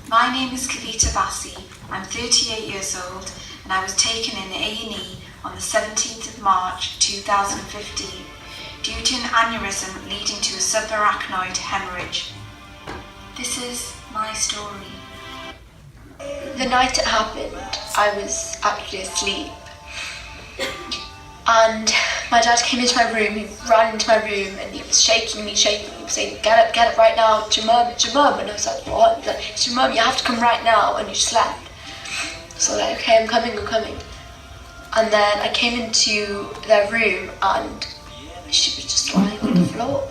My name is Kavita Bassi. I'm 38 years old and I was taken in A&E on the 17th of March 2015 due to an aneurysm leading to a subarachnoid hemorrhage. This is my story. The night it happened, I was actually asleep. And my dad came into my room, he ran into my room and he was shaking me, he was saying, get up right now, it's your mum. And I was like, what? He's like, it's your mum, you have to come right now, and you slept. So I was like, okay, I'm coming. And then I came into their room and she was just lying on the floor.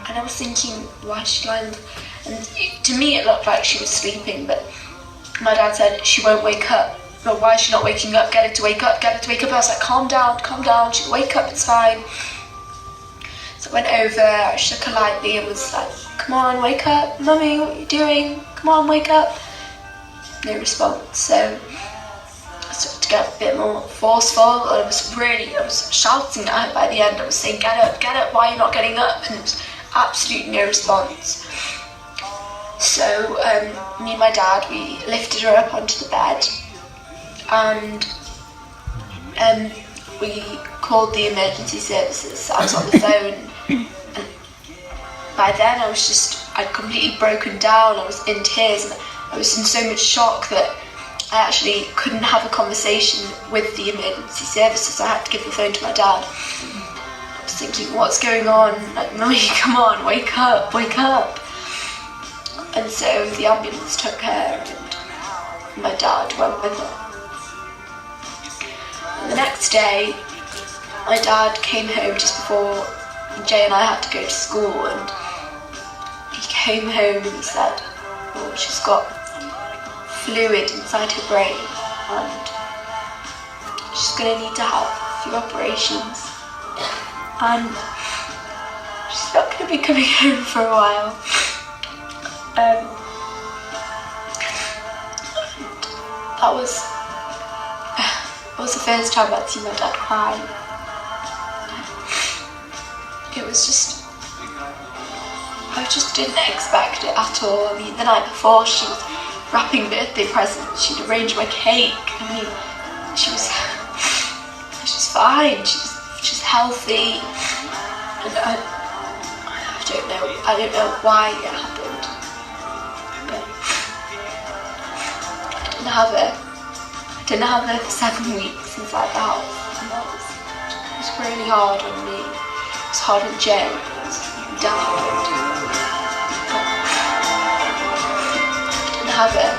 And I was thinking, why is she lying? And to me it looked like she was sleeping, but my dad said, she won't wake up. But why is she not waking up? Get her to wake up. I was like, calm down, she'll wake up, it's fine. So I went over, I shook her lightly and was like, come on, wake up, mummy, what are you doing? Come on, wake up. No response. So I started to get a bit more forceful. I was shouting at her by the end. I was saying, get up, why are you not getting up? And there was absolutely no response. So me and my dad, we lifted her up onto the bed. And we called the emergency services. I was on the phone, and by then I'd completely broken down. I was in tears and I was in so much shock that I actually couldn't have a conversation with the emergency services. I had to give the phone to my dad. I was thinking, what's going on? Like, Mummy, come on, wake up. And so the ambulance took her and my dad went with her. The next day, my dad came home just before Jay and I had to go to school, and he came home and he said, oh, she's got fluid inside her brain and she's going to need to have a few operations and she's not going to be coming home for a while. That was the first time I'd seen my dad cry. I just didn't expect it at all. I mean, the night before she was wrapping birthday presents, she'd arranged my cake. I mean, she was fine, she's healthy. And I don't know why it happened. But I didn't have her for 7 weeks inside the house, and that was really hard on me. It was hard on Jay, it was Dad. I didn't have her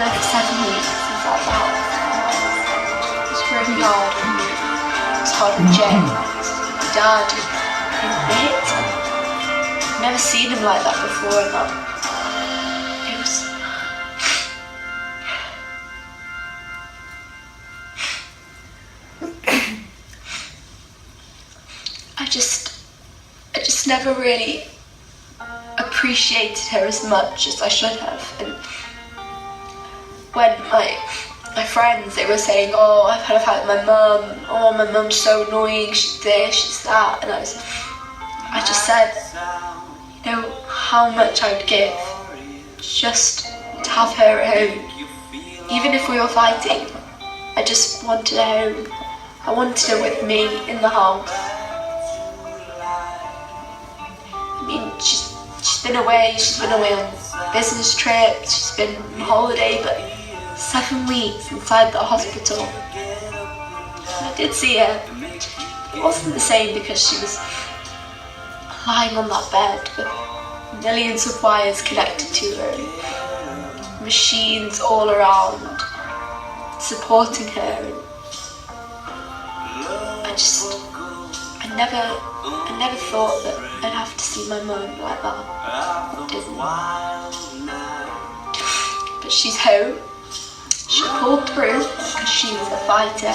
for 7 weeks inside the house. It was really hard on me. It was hard on Jay, it was Dad, and Nate. I've never seen him like that before, and that it was. I just never really appreciated her as much as I should have. And when my friends, they were saying, oh, I've had a fight with my mum, oh, my mum's so annoying, she's this, she's that, and I just said, you know, how much I would give just to have her at home. Even if we were fighting, I just wanted her home. I wanted her with me in the house. I mean, she's been away on business trips, she's been on holiday, but 7 weeks inside the hospital. I did see her. It wasn't the same because she was lying on that bed with millions of wires connected to her and machines all around supporting her. And I never thought that I'd have to see my mum like that. I didn't. But she's home. She pulled through because she was a fighter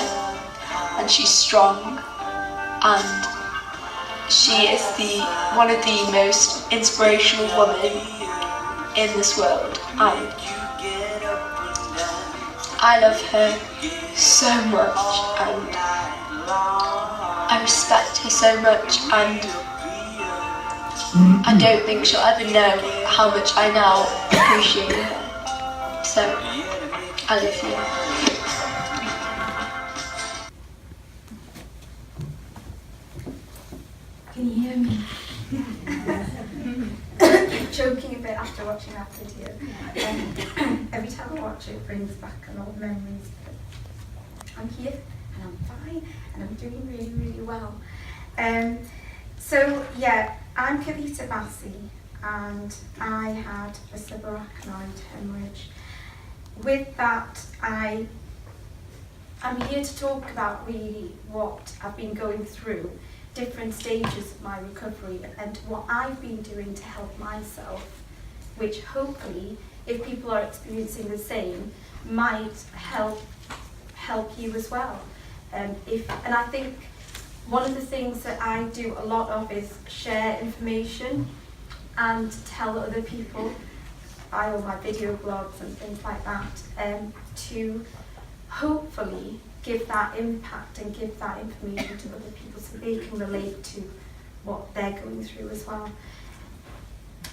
and she's strong, and she is one of the most inspirational women in this world, and I love her so much and I respect her so much, and I don't think she'll ever know how much I now appreciate her. So, I love you. Can you hear me? Joking a bit after watching that video. Every time I watch it, it brings back a lot of memories. But I'm here and I'm fine and I'm doing really, really well. So yeah, I'm Kavita Bassi and I had a subarachnoid hemorrhage. With that, I'm here to talk about really what I've been going through, different stages of my recovery and what I've been doing to help myself, which hopefully, if people are experiencing the same, might help you as well. And I think one of the things that I do a lot of is share information and tell other people, I all my video blogs and things like that, to hopefully give that impact and give that information to other people so they can relate to what they're going through as well.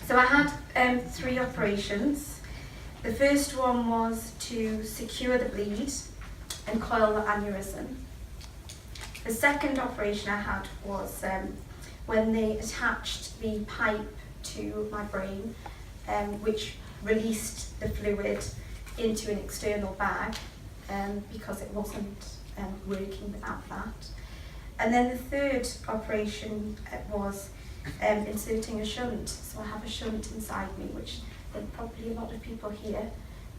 So I had 3 operations. The first one was to secure the bleed and coil the aneurysm. The second operation I had was when they attached the pipe to my brain, which released the fluid into an external bag because it wasn't working without that. And then the third operation was inserting a shunt. So I have a shunt inside me, which I think probably a lot of people here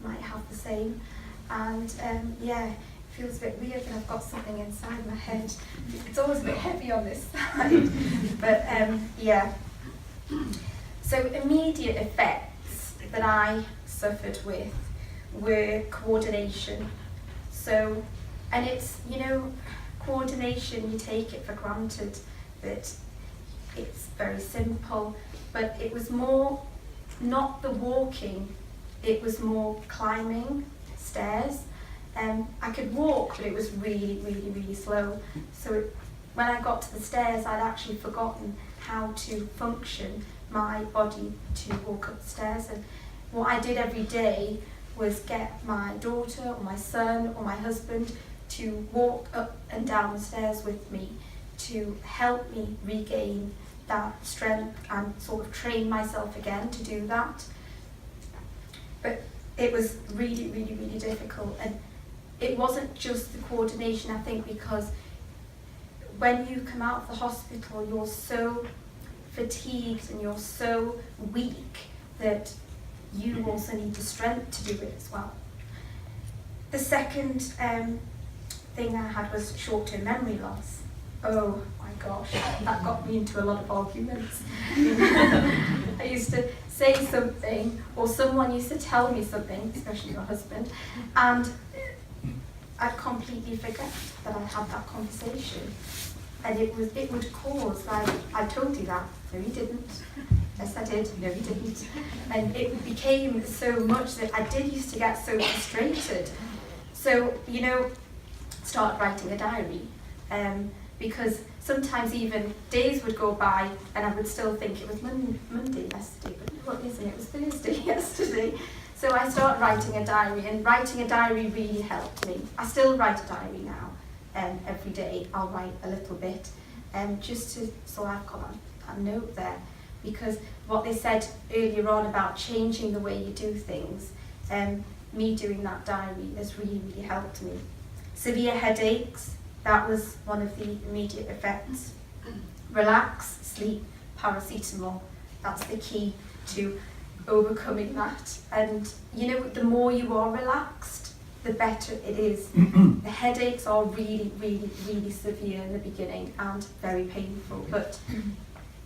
might have the same. And yeah, it feels a bit weird that I've got something inside my head. It's always a bit heavy on this side. But yeah. So immediate effects that I suffered with were coordination. So, and it's, you know, coordination, you take it for granted that it's very simple, but it was more not the walking, it was more climbing stairs. I could walk, but it was really, really, really slow. So when I got to the stairs, I'd actually forgotten how to function my body to walk up the stairs. And what I did every day was get my daughter or my son or my husband to walk up and down the stairs with me to help me regain that strength and sort of train myself again to do that. But it was really, really, really difficult. And it wasn't just the coordination, I think, because when you come out of the hospital, you're so fatigued and you're so weak that you also need the strength to do it as well. The second thing I had was short-term memory loss. Oh my gosh, that got me into a lot of arguments. I used to say something, or someone used to tell me something, especially my husband, and I'd completely forget that I had that conversation. And it would cause, like, I told you that, no you didn't. Yes I did, no you didn't. And it became so much that I did used to get so frustrated. So, you know, start writing a diary. Because sometimes even days would go by and I would still think it was Monday yesterday, but what isn't it? It was Thursday yesterday. So I started writing a diary, and writing a diary really helped me. I still write a diary now. Every day I'll write a little bit, so I've got a note there, because what they said earlier on about changing the way you do things, me doing that diary has really, really helped me. Severe headaches, that was one of the immediate effects. Relax, sleep, paracetamol, that's the key to overcoming that. And you know, the more you are relaxed, the better it is. The headaches are really, really, really severe in the beginning and very painful, but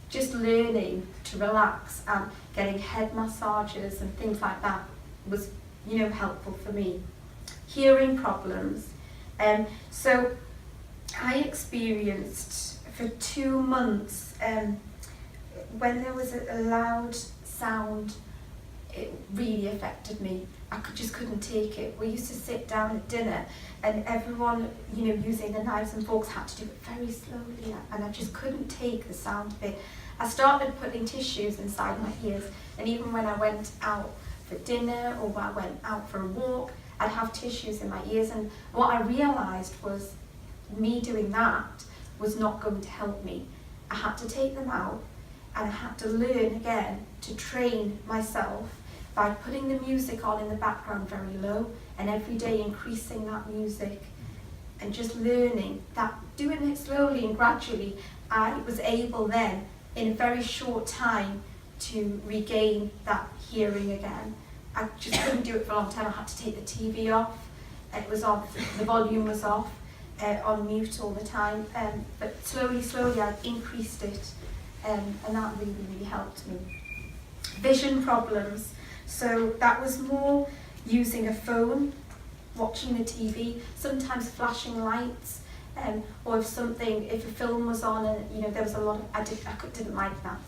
just learning to relax and getting head massages and things like that was, you know, helpful for me. Hearing problems. So I experienced for 2 months, when there was a loud sound, it really affected me. I just couldn't take it. We used to sit down at dinner and everyone, you know, using the knives and forks had to do it very slowly, and I just couldn't take the sound of it. I started putting tissues inside my ears, and even when I went out for dinner or when I went out for a walk, I'd have tissues in my ears. And what I realised was me doing that was not going to help me. I had to take them out, and I had to learn again to train myself by putting the music on in the background very low, and every day increasing that music, and just learning that, doing it slowly and gradually, I was able then, in a very short time, to regain that hearing again. I just couldn't do it for a long time. I had to take the TV off. It was off, the volume was off, on mute all the time. But slowly I increased it, and that really helped me. Vision problems. So that was more using a phone, watching the TV, sometimes flashing lights, or if a film was on and there was a lot of, I didn't like that.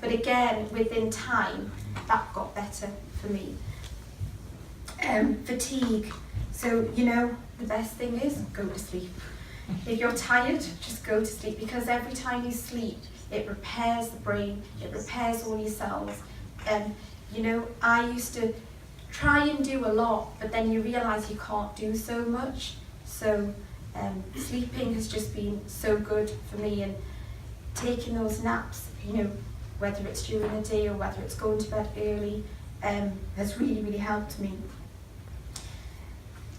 But again, within time, that got better for me. Fatigue. So, the best thing is go to sleep. If you're tired, just go to sleep, because every time you sleep, it repairs the brain, it repairs all your cells. I used to try and do a lot, but then you realise you can't do so much. So sleeping has just been so good for me, and taking those naps, whether it's during the day or whether it's going to bed early, has really helped me.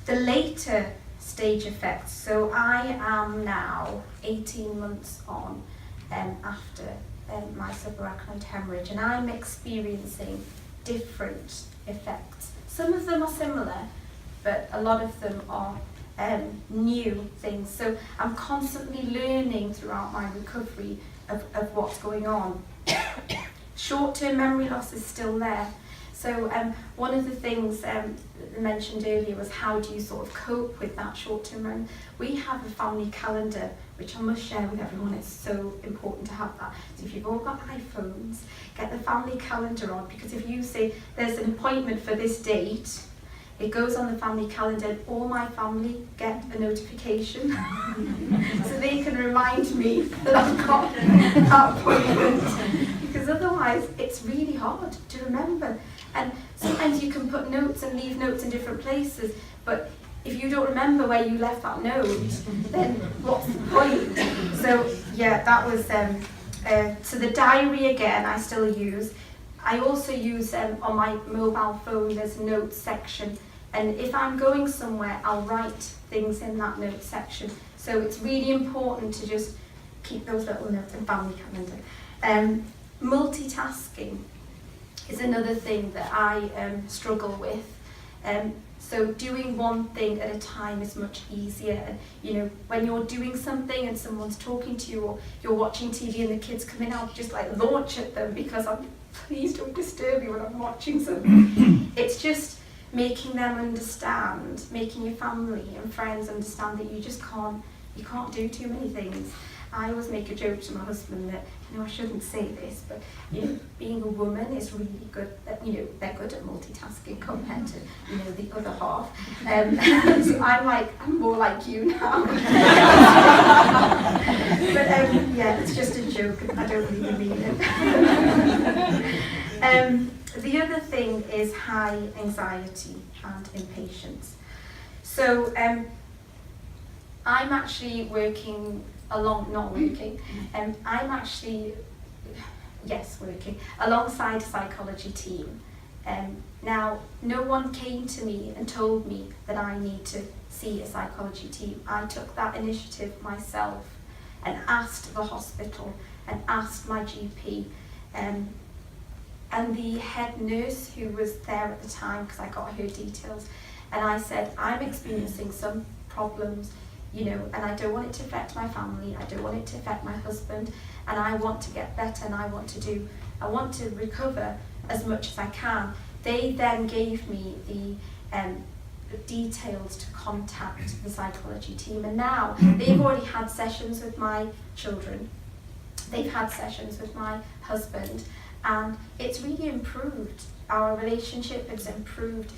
The later stage effects. So I am now 18 months on after my subarachnoid hemorrhage, and I'm experiencing different effects. Some of them are similar, but a lot of them are new things. So I'm constantly learning throughout my recovery of what's going on. Short-term memory loss is still there. So one of the things mentioned earlier was, how do you sort of cope with that short-term memory? We have a family calendar, which I must share with everyone. It's so important to have that. So if you've all got iPhones, get the family calendar on, because if you say there's an appointment for this date, it goes on the family calendar, and all my family get a notification so they can remind me that I've got that appointment, because otherwise it's really hard to remember. And sometimes you can put notes and leave notes in different places, but if you don't remember where you left that note, then what's the point? So yeah, that was, so the diary again I still use. I also use, on my mobile phone, there's a notes section, and if I'm going somewhere, I'll write things in that notes section. So it's really important to just keep those little notes in family calendar. Multitasking is another thing that I struggle with. So doing one thing at a time is much easier. And when you're doing something and someone's talking to you, or you're watching TV and the kids come in, I'll just launch at them, because please don't disturb me when I'm watching something. It's just making them understand, making your family and friends understand that you can't do too many things. I always make a joke to my husband that, I shouldn't say this, but being a woman is really good. That they're good at multitasking compared to the other half. So I'm more like you now. But yeah, it's just a joke. I don't really mean it. The other thing is high anxiety and impatience. So I'm actually working working alongside a psychology team. Now, no one came to me and told me that I need to see a psychology team. I took that initiative myself and asked the hospital and asked my GP. And the head nurse who was there at the time, because I got her details, and I said, I'm experiencing some problems, and I don't want it to affect my family, I don't want it to affect my husband, and I want to get better, and I want to recover as much as I can. They then gave me the details to contact the psychology team, and now they've already had sessions with my children, they've had sessions with my husband, and it's really improved our relationship, it's improved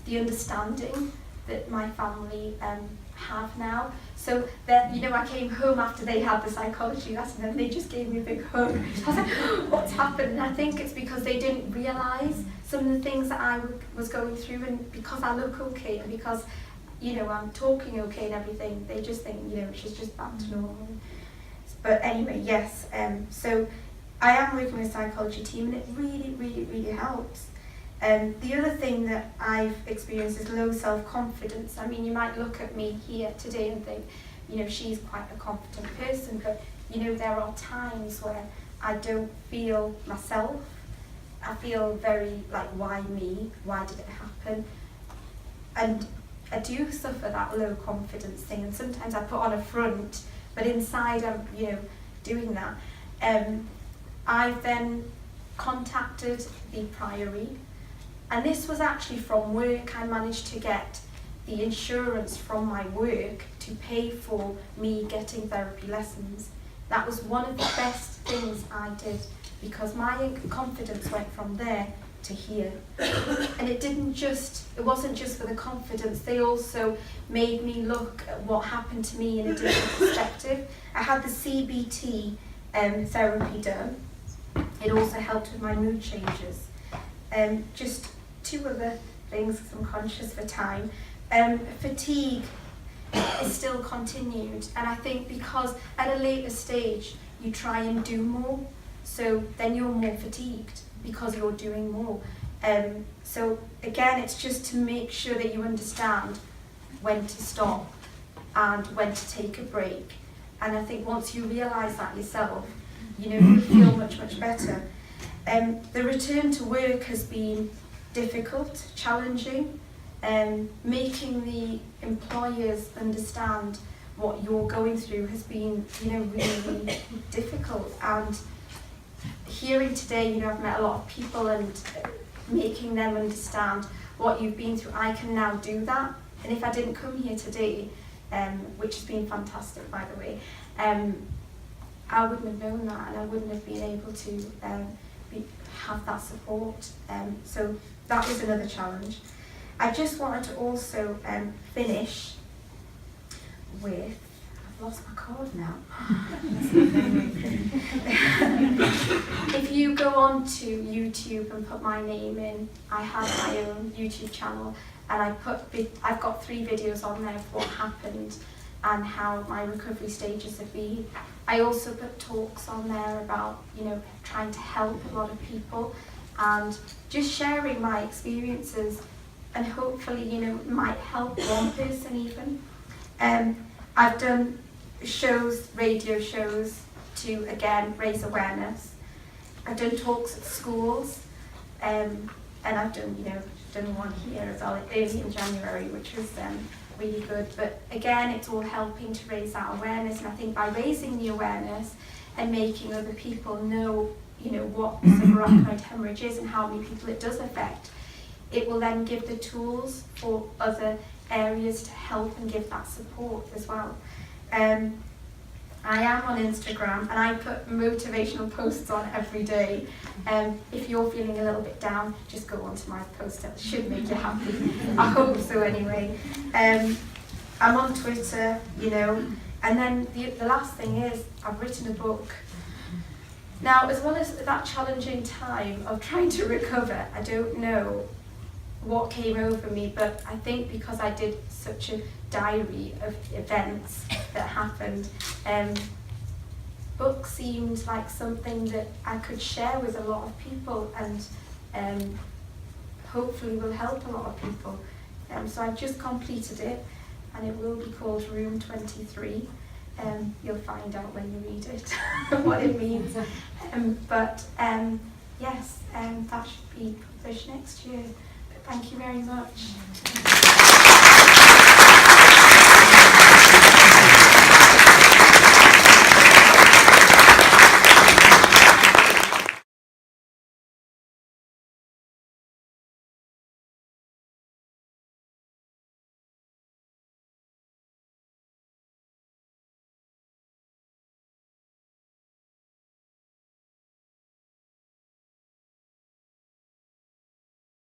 the understanding that my family have now. So that, you know, I came home after they had the psychology lesson and they just gave me a big hug. I was like, what's happened? And I think it's because they didn't realise some of the things that I was going through, and because I look okay and because, you know, I'm talking okay and everything, they just think, you know, she's just back to normal. But anyway, yes, so I am working with a psychology team and it really, really, really helps. The other thing that I've experienced is low self-confidence. I mean, you might look at me here today and think, you know, she's quite a confident person, but, you know, there are times where I don't feel myself. I feel very like, why me? Why did it happen? And I do suffer that low confidence thing, and sometimes I put on a front, but inside I'm, you know, doing that. I've then contacted the Priory, and this was actually from work. I managed to get the insurance from my work to pay for me getting therapy lessons. That was one of the best things I did, because my confidence went from there to here. And it wasn't just for the confidence, they also made me look at what happened to me in a different perspective. I had the CBT therapy done. It also helped with my mood changes. Just two other things, because I'm conscious for time. Fatigue is still continued, and I think because at a later stage you try and do more, so then you're more fatigued because you're doing more. So again, it's just to make sure that you understand when to stop and when to take a break. And I think once you realise that yourself, you know, you feel much, much better. The return to work has been difficult, challenging. Making the employers understand what you're going through has been, you know, really, really difficult. And hearing today, you know, I've met a lot of people, and making them understand what you've been through, I can now do that. And if I didn't come here today, which has been fantastic, by the way, I wouldn't have known that, and I wouldn't have been able to have that support. So that was another challenge. I just wanted to also finish with, I've lost my card now. If you go on to YouTube and put my name in, I have my own YouTube channel, and I've got 3 videos on there of what happened and how my recovery stages have been. I also put talks on there about, you know, trying to help a lot of people and just sharing my experiences, and hopefully, you know, might help one person even. I've done shows, radio shows, to again raise awareness. I've done talks at schools, and I've done, you know, done one here as well early in January, which was really good. But again, it's all helping to raise that awareness, and I think by raising the awareness and making other people know, you know, what subarachnoid hemorrhage is and how many people it does affect, it will then give the tools for other areas to help and give that support as well. I am on Instagram, and I put motivational posts on every day. If you're feeling a little bit down, just go onto my post. It should make you happy. I hope so anyway. I'm on Twitter, you know, and then the last thing is I've written a book. Now, as well as that challenging time of trying to recover, I don't know what came over me, but I think because I did such a diary of events that happened, book seemed like something that I could share with a lot of people, and hopefully will help a lot of people. So I've just completed it, and it will be called Room 23. You'll find out when you read it what it means. Yes, that should be published next year. Thank you very much.